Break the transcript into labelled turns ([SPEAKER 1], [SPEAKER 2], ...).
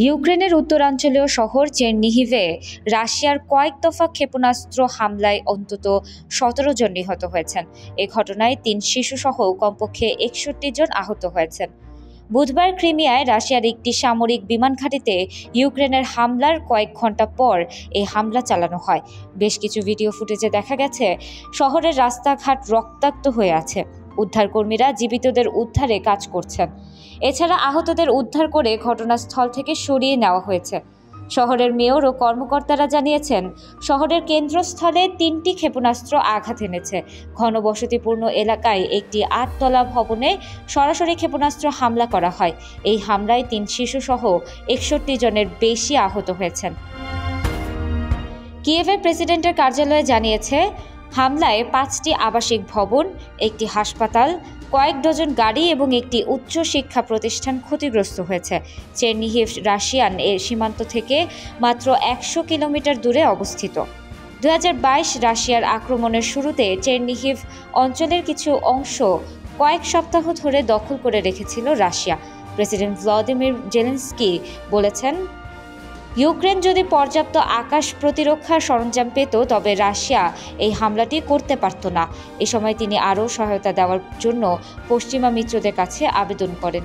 [SPEAKER 1] ইউক্রেনের উত্তরাঞ্চলীয় শহর চেরনিহিভে রাশিয়ার কয়েক দফা ক্ষেপণাস্ত্র হামলায় অন্তত ১৭ জন নিহত হয়েছেন। এ ঘটনায় ৩ শিশুসহ কমপক্ষে ৬১ জন আহত হয়েছেন। বুধবার ক্রিমিয়ায় রাশিয়ার একটি সামরিক বিমান ঘাঁটিতে ইউক্রেনের হামলার কয়েক ঘণ্টা পর এই হামলা চালানো হয়। বেশ কিছু ভিডিও ফুটেজে দেখা গেছে শহরের রাস্তাঘাট রক্তাক্ত হয়ে আছে। উদ্ধারকর্মীরা জীবিতদের উদ্ধারে কাজ করছেন। এছাড়া আহতদের উদ্ধার করে ঘটনাস্থল থেকে সরিয়ে নেওয়া হয়েছে। শহরের মেয়র ও কর্মকর্তারা জানিয়েছেন, শহরের কেন্দ্রস্থলে ৩টি ক্ষেপণাস্ত্র আঘাত এনেছে। ঘনবসতিপূর্ণ এলাকায় একটি ৮ তলা ভবনে সরাসরি ক্ষেপণাস্ত্র হামলা করা হয়। এই হামলায় ৩ শিশুসহ ৬১ জনের বেশি আহত হয়েছেন। কিয়েভের প্রেসিডেন্টের কার্যালয় জানিয়েছে, হামলায় ৫টি আবাসিক ভবন, একটি হাসপাতাল, কয়েক ডজন গাড়ি এবং একটি উচ্চ শিক্ষা প্রতিষ্ঠান ক্ষতিগ্রস্ত হয়েছে। চেরনিহিভ রাশিয়ান এর সীমান্ত থেকে মাত্র ১০০ কিলোমিটার দূরে অবস্থিত। ২০২২ রাশিয়ার আক্রমণের শুরুতে চেরনিহিভ অঞ্চলের কিছু অংশ কয়েক সপ্তাহ ধরে দখল করে রেখেছিল রাশিয়া। প্রেসিডেন্ট ভ্লাদিমির জেলেনস্কি বলেছেন, ইউক্রেন যদি পর্যাপ্ত আকাশ প্রতিরক্ষার সরঞ্জাম পেত তবে রাশিয়া এই হামলাটি করতে পারত না। এ সময় তিনি আরও সহায়তা দেওয়ার জন্য পশ্চিমা মিত্রদের কাছে আবেদন করেন।